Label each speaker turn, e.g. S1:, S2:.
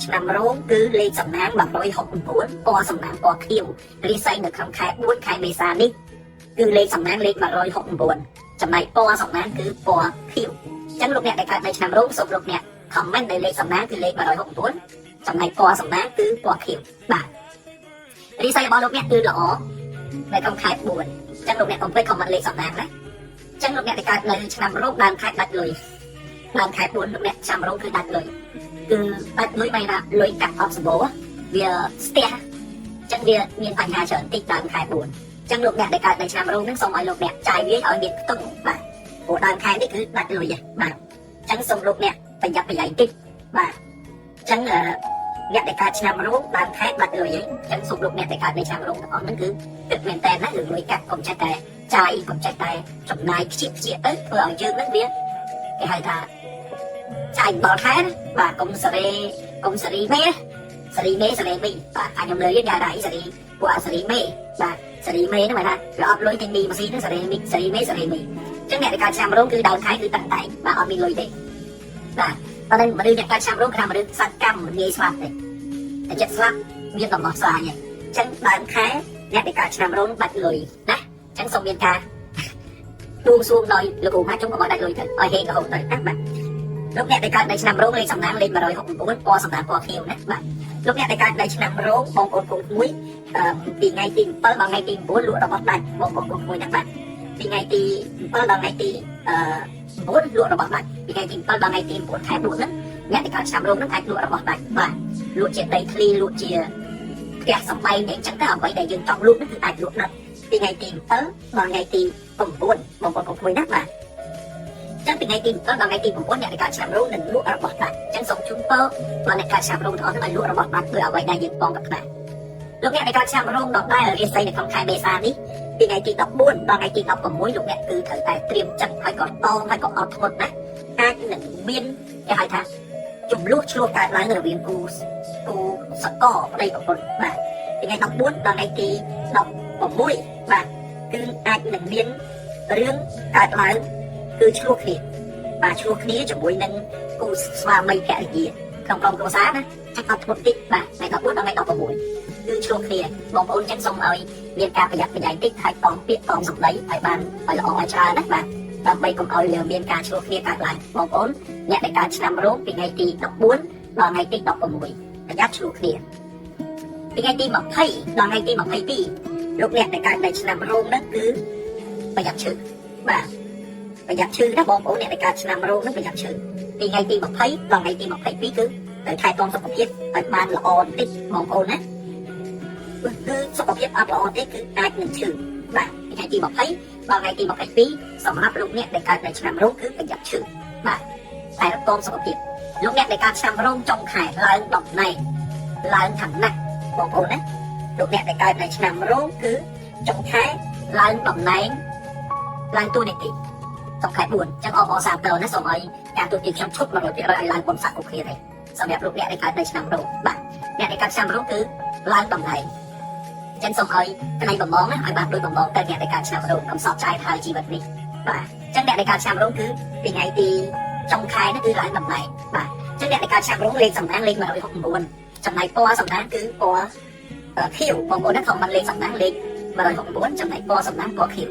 S1: ឆ្នាំរោងគឺលេខសំណាង169ពណ៌សំណាងពណ៌ខៀវរិស័យនៅក្នុងខែ4ខែមេសានេះគឺលេខសំណាងលេខ169ចំណែកពណ៌សំណាងគឺពណ៌ខៀវអញ្ចឹងលោកអ្នកដែលកើតនៅឆ្នាំរោងសូមលោកអ្នក comment នៅលេខសំណាងគឺលេខ169ចំណែកពណ៌សំណាងគឺពណ៌ខៀវបាទរិស័យរបស់លោកអ្នកគឺល្អនៅក្នុងខែ4អញ្ចឹងលោកអ្នកកុំភ្លេច comment លេខសំណាងណាអញ្ចឹងលោកអ្នកដែលកើតនៅឆ្នាំរោងដើមខែដាច់លុយដើមខែ4លោកអ្នកឆ្នាំរោងគឺដាច់លុយគឺដាច់លុយបែរណាលុយកាត់អត់សម្បូរវាស្ទះអញ្ចឹងវាមានបញ្ហាច្រើនតិចដើមខែ4អញ្ចឹងលោកអ្នកដែលកើតនៅឆ្នាំរោងហ្នឹងសូមឲ្យលោកអ្នកចាយវាឲ្យមានខ្ទង់បាទព្រោះដើមខែនេះគឺដាច់លុយបាទអញ្ចឹងសូមលោកអ្នកប្រយ័ត្នប្រយែងតិចបាទអញ្ចឹងអ្នកដែលកើតឆ្នាំរោងដើមខែដាច់លុយអញ្ចឹងសូមលោកអ្នកដែលកើតនៅឆ្នាំរោងទាំងអស់ហ្នឹងគឺទឹកមែនតើណារឿងលុយកាត់កុំចេះតែចាយកុំចេះតែចំណាយខ្ជិះទៅធ្វើឲ្យយើងហ្នឹងវាគេហៅថាចាយដល់ខែបាទកុំសេរីមេបាទខ្ញុំលើយកដែរសេរីពួកសេរីមេបាទសេរីមេហ្នឹងបាទវាអត់លុយទិញមីម៉ាស៊ីនហ្នឹងសេរីមេអញ្ចឹងអ្នកដែលកើតឆ្នាំរោងគឺដើមខែគឺតាំងតែបាទអត់មានលុយទេបាទតែមនុស្សអ្នកកើតឆ្នាំរោងគឺមនុស្សសត្វកម្មងាយស្លាប់ទេតែចិត្តស្លាប់មានដំណោះស្រាយអញ្ចឹងដើមខែអ្នកដែលកើតឆ្នាំរោងបាច់លុយណាអញ្ចឹងសូមមានការទូងសួងដោយលោកគ្រូថាខ្ញុំក៏មកដាច់លុយទៅឲ្យហេតុរហូតទៅណាបាទលោកអ្នកដែលកើតនៅឆ្នាំរោងលេខសំណាងលេខ169ពណ៌សំណាងពណ៌ខៀវណាបាទលោកអ្នកដែលកើតនៅឆ្នាំរោងបងប្អូនកូនមួយពីថ្ងៃទី7ដល់ថ្ងៃទី9លក់របស់ដាច់បងប្អូនកូនមួយណាបាទពីថ្ងៃទី7ដល់ថ្ងៃទី9លក់របស់ដាច់ពីថ្ងៃទី7ដល់ថ្ងៃទី9ខែ4ហ្នឹងអ្នកដែលកើតឆ្នាំរោងហ្នឹងអាចលក់របស់ដាច់បាទលក់ជាដីធ្លីលក់ជាផ្ទះសំបែងអញ្ចឹងទៅអ្វីដែលយើងចង់លក់ហ្នឹងគឺអាចលក់ដាច់ពីថ្ងៃទី7ដល់ថ្ងៃទី9បងប្អូនកូនមួយណាបាទចឹងពីថ្ងៃទី7ដល់ថ្ងៃទី9អ្នកដែលកើតឆ្នាំរោងនឹងលក់របស់ដាច់ចឹងសូមជូនពរដល់អ្នកកើតឆ្នាំរោងទាំងអស់ឲ្យលក់របស់ដាច់ដោយអ្វីដែលយើងបងប្រាថ្នាលោកអ្នកដែលកើតឆ្នាំរោងដដែលរាសីនៅក្នុងខែមេសានេះពីថ្ងៃទី14ដល់ថ្ងៃទី16លោកអ្នកគឺត្រូវតែត្រៀមចិត្តហើយក៏តហើយក៏អត់ធ្ងន់ណាអាចនឹងមានគេហៅថាចំនួនឆ្លោះកើតឡើងរវាងគូសកលប្តីប្រពន្ធបាទពីថ្ងៃ14ដល់ថ្ងៃទី16បាទគឺអាចនឹងមានរឿងកើតឡើងគឺឆ្លោះគ្នាបាទឆ្លោះគ្នាជាមួយនឹងគូស្វាមីភរិយាក្នុងក្រុមគ្រួសារណាចាក់អត់ធ្ងន់តិចបាទថ្ងៃ14ដល់ថ្ងៃ16គឺឆ្លោះគ្នាបងប្អូនចឹងសូមឲ្យមានការប្រយ័ត្នប្រយែងតិចហើយតងពាក្យតងសម្ដីឲ្យបានឲ្យល្អឲ្យច្រើនណាបាទដើម្បីកុំឲ្យមានការឆ្លោះគ្នាកើតឡើងបងប្អូនអ្នកដែលកើតឆ្នាំរោងពីថ្ងៃទី14ដល់ថ្ងៃទី16ប្រយ័ត្នឆ្លោះគ្នាពីថ្ងៃទី20ដល់ថ្ងៃទី22លោកអ្នកដែលកើតនៅឆ្នាំរោងហ្នឹងគឺប្រយ័ត្នឈឺបាទប្រយ័ត្នឈឺណាបងប្អូនអ្នកដែលកើតឆ្នាំរោងហ្នឹងប្រយ័ត្នឈឺពីថ្ងៃទី20ដល់ថ្ងៃទី22គឺត្រូវថែទាំសុខភាពឲ្យបានល្អបន្តិចបងប្អូនណាគឺសុខភាពអត់ល្អទេគឺអាចនឹងឈឺបាទពីថ្ងៃទី20ដល់ថ្ងៃទី22សម្រាប់លោកអ្នកដែលកើតនៅឆ្នាំរោងគឺប្រយ័ត្នឈឺបាទតែរំសុខភាពលោកអ្នកដែលកើតឆ្នាំរោងចុងខែឡើងតំណែងឡើងឋានៈបងប្អូនណាលោកអ្នកដែលកើតនៅឆ្នាំរោងគឺចុងខែឡើងតំណែងឡើងតួនាទីចុងខែ4អញ្ចឹងអបអសាទរណាសូមឲ្យការទូទាខ្ញុំឈប់ 100% ឲ្យឡើងបុណ្យស័ក្តិគ្រប់គ្នាទេសម្រាប់លោកអ្នកដែលកើតនៅឆ្នាំរោងបាទអ្នកដែលកើតឆ្នាំរោងគឺឡើងតំណែងអញ្ចឹងសូមឲ្យកន្លែងបំងណាឲ្យបានដូចបំងទៅអ្នកដែលកើតឆ្នាំរោងកុំសោកចាយថាជីវិតនេះបាទអញ្ចឹងអ្នកដែលកើតឆ្នាំរោងគឺពីថ្ងៃទីចុងខែនេះគឺឡើងតំណែងបាទអញ្ចឹងអ្នកដែលកើតឆ្នាំរោងលេខសំណាងលេខ169ចំណែកពណ៌សំណាងគឺពណ៌ខៀវបងប្អូនណាខមមិនលេខសំណាងលេខ169ចំណែកពណ៌សំណាងពណ៌ខៀវ